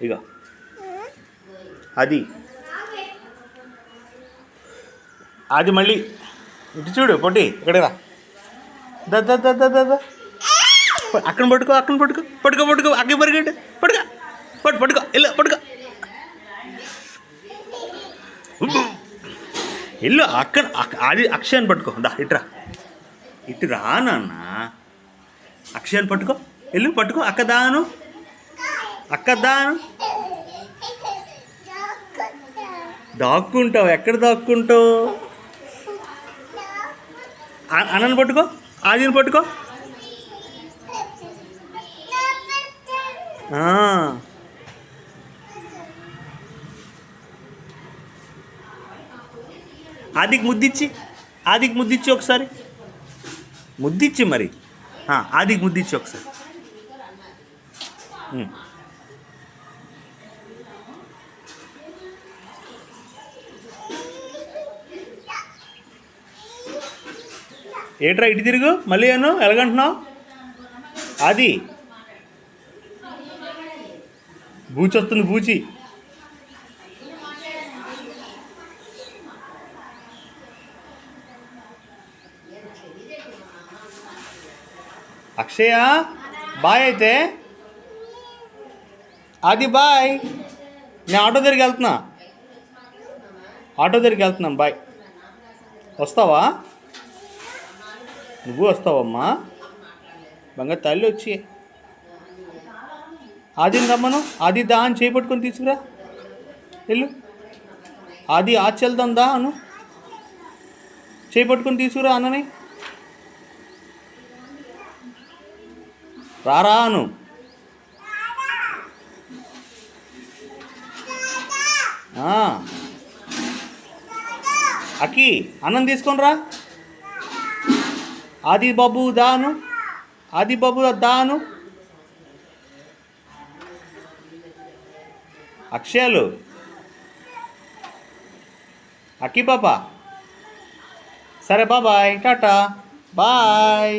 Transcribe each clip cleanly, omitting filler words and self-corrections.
ఇక అది అది మళ్ళీ ఇటు చూడు పొట్టి ఇక్కడే రా. దా అక్కడ పట్టుకో అక్కడ పరిగెట్టు పట్టుకో పట్టుకో ఇల్లు అక్కడ అది అక్షయాన్ని పట్టుకో. దా ఇటురా ఇటు రా నాన్న. అక్షయాన్ని పట్టుకో పట్టుకో అక్క దాను దాక్కుంటావు. ఎక్కడ దాక్కుంటావు? అన్నను పట్టుకో, ఆదిని పట్టుకో. ఆదికి ముద్దిచ్చి ఒకసారి ముద్దిచ్చి మరి ఆదికి ముద్దిచ్చి ఒకసారి. ఏట్రా ఇటు తిరుగు మళ్ళీ ఎలాగంటున్నావు? అది బూచి వస్తుంది బూచి. అక్షయ బాయ్ అయితే. అది బాయ్. నేను ఆటో దగ్గరికి వెళ్తున్నాం బాయ్. వస్తావా? నువ్వు వస్తావమ్మా? బంగారు తల్లి వచ్చి ఆదిని రమ్మను. ఆది దా అని చేపట్టుకొని తీసుకురా. వెళ్ళు ఆది ఆచెల్దాం దా అను. చేపట్టుకొని తీసుకురా అన్నని. రారా అను. అక్కి అన్నం తీసుకొని రా. ఆది బాబు దాను. అక్షయాలు అక్కి పాప. సరే బాయ్ టాటా బాయ్.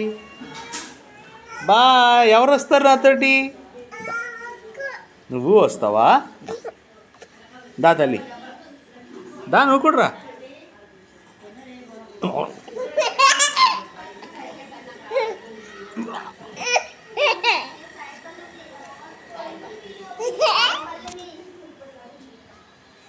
ఎవరు వస్తారు నాతోటి? నువ్వు వస్తావా? దా తల్లి దా, నువ్వు కూడా రా.